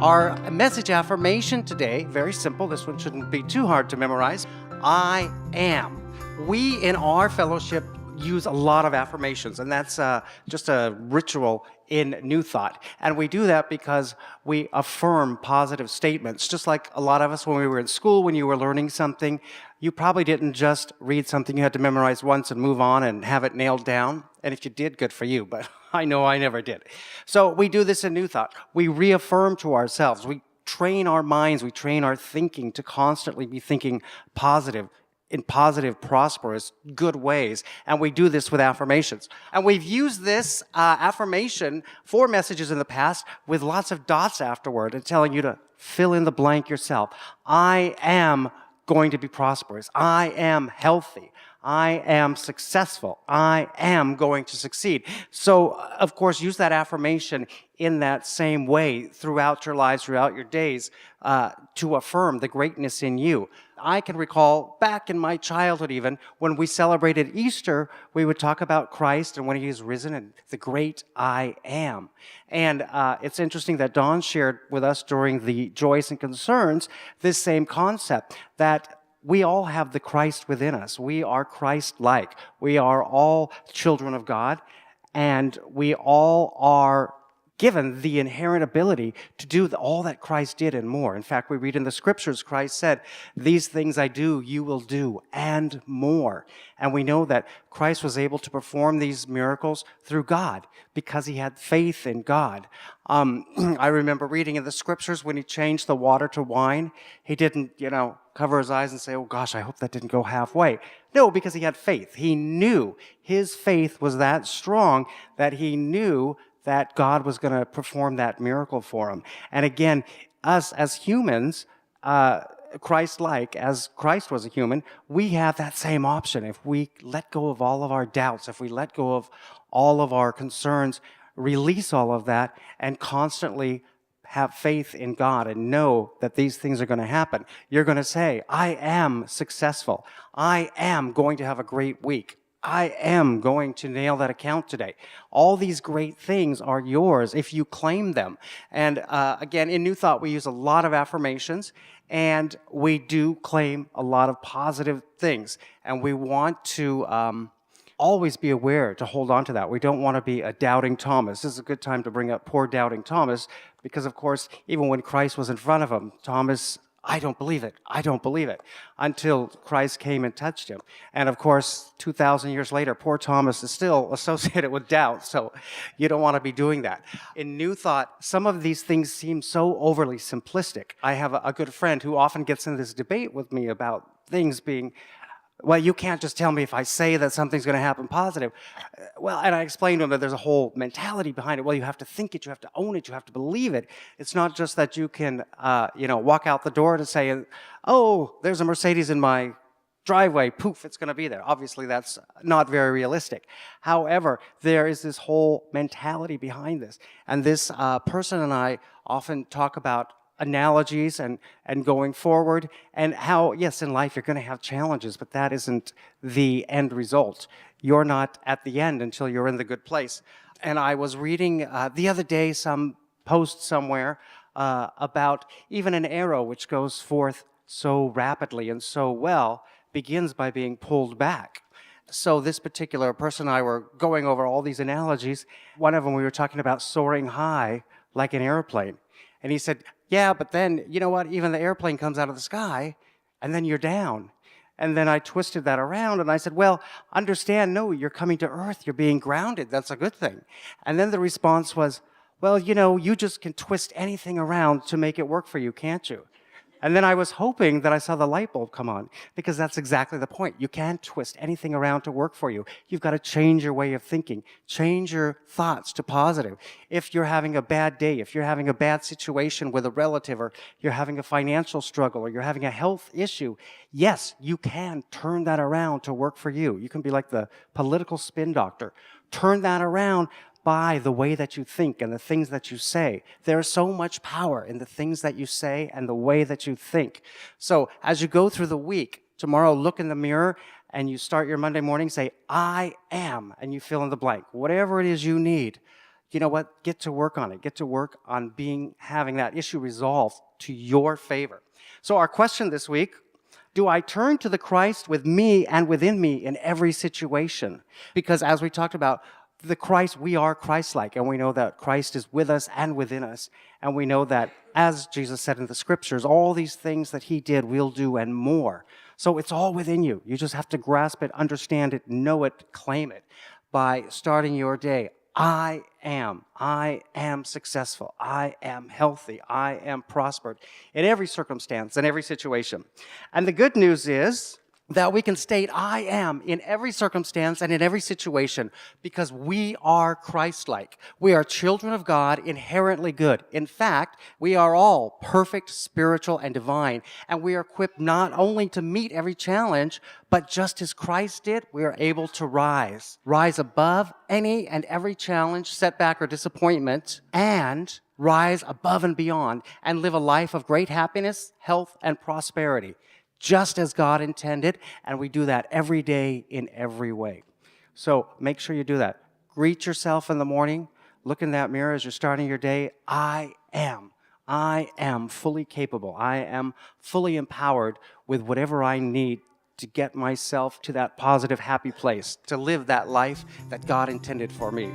Our message affirmation today, very simple. This one shouldn't be too hard to memorize. I am. We in our fellowship use a lot of affirmations, and that's just a ritual in New Thought. And we do that because we affirm positive statements. Just like a lot of us when we were in school, when you were learning something, you probably didn't just read something you had to memorize once and move on and have it nailed down. And if you did, good for you, but I know I never did. So we do this in New Thought. We reaffirm to ourselves. We train our minds, we train our thinking to constantly be thinking positive, in positive, prosperous, good ways. And we do this with affirmations. And we've used this affirmation for messages in the past with lots of dots afterward and telling you to fill in the blank yourself. I am going to be prosperous. I am healthy. I am successful. I am going to succeed. So, of course, use that affirmation in that same way throughout your lives, throughout your days, to affirm the greatness in you. I can recall back in my childhood even, when we celebrated Easter, we would talk about Christ and when he is risen and the great I am. And it's interesting that Dawn shared with us during the Joys and Concerns this same concept, that we all have the Christ within us. We are Christ-like. We are all children of God, and we all are given the inherent ability to do all that Christ did and more. In fact, we read in the scriptures, Christ said, "These things I do, you will do, and more." And we know that Christ was able to perform these miracles through God because he had faith in God. I remember reading in the scriptures when he changed the water to wine, he didn't, cover his eyes and say, "Oh gosh, I hope that didn't go halfway." No, because he had faith. He knew his faith was that strong that he knew that God was going to perform that miracle for him. And again, us as humans, Christ-like, as Christ was a human, we have that same option. If we let go of all of our doubts, if we let go of all of our concerns, release all of that, and constantly have faith in God and know that these things are going to happen, you're going to say, "I am successful. I am going to have a great week. I am going to nail that account today." All these great things are yours if you claim them. And again, in New Thought, we use a lot of affirmations, and we do claim a lot of positive things. And we want to always be aware to hold on to that. We don't want to be a doubting Thomas. This is a good time to bring up poor doubting Thomas, because, of course, even when Christ was in front of him, Thomas, "I don't believe it. I don't believe it," until Christ came and touched him. And of course, 2,000 years later, poor Thomas is still associated with doubt, so you don't want to be doing that. In New Thought, some of these things seem so overly simplistic. I have a good friend who often gets in this debate with me about things being, "Well, you can't just tell me if I say that something's going to happen positive." Well, and I explained to him that there's a whole mentality behind it. Well, you have to think it, you have to own it, you have to believe it. It's not just that you can, walk out the door to say, "Oh, there's a Mercedes in my driveway, poof, it's going to be there." Obviously, that's not very realistic. However, there is this whole mentality behind this. And this person and I often talk about analogies and going forward, and how, yes, in life you're going to have challenges, but that isn't the end result. You're not at the end until you're in the good place. And I was reading the other day some post somewhere about even an arrow which goes forth so rapidly and so well begins by being pulled back. So this particular person and I were going over all these analogies. One of them, we were talking about soaring high like an airplane. And he said, "Yeah, but then, you know what, even the airplane comes out of the sky, and then you're down." And then I twisted that around, and I said, "Well, understand, no, you're coming to Earth, you're being grounded, that's a good thing." And then the response was, "Well, you just can twist anything around to make it work for you, can't you?" And then I was hoping that I saw the light bulb come on, because that's exactly the point. You can't twist anything around to work for you. You've got to change your way of thinking, change your thoughts to positive. If you're having a bad day, if you're having a bad situation with a relative, or you're having a financial struggle, or you're having a health issue, yes, you can turn that around to work for you. You can be like the political spin doctor. Turn that around by the way that you think and the things that you say. There is so much power in the things that you say and the way that you think. So as you go through the week, tomorrow look in the mirror and you start your Monday morning, say, "I am," and you fill in the blank. Whatever it is you need, you know what? Get to work on it. Get to work on having that issue resolved to your favor. So our question this week, do I turn to the Christ with me and within me in every situation? Because as we talked about, the Christ, we are Christ-like, and we know that Christ is with us and within us. And we know that, as Jesus said in the scriptures, all these things that he did, we'll do and more. So it's all within you. You just have to grasp it, understand it, know it, claim it by starting your day. I am successful. I am healthy. I am prospered in every circumstance, in every situation. And the good news is that we can state I am in every circumstance and in every situation because we are Christ-like. We are children of God, inherently good. In fact, we are all perfect, spiritual, and divine, and we are equipped not only to meet every challenge, but just as Christ did, we are able to rise above any and every challenge, setback, or disappointment, and rise above and beyond and live a life of great happiness, health, and prosperity, just as God intended, and we do that every day in every way. So make sure you do that. Greet yourself in the morning. Look in that mirror as you're starting your day. I am fully capable. I am fully empowered with whatever I need to get myself to that positive, happy place, to live that life that God intended for me.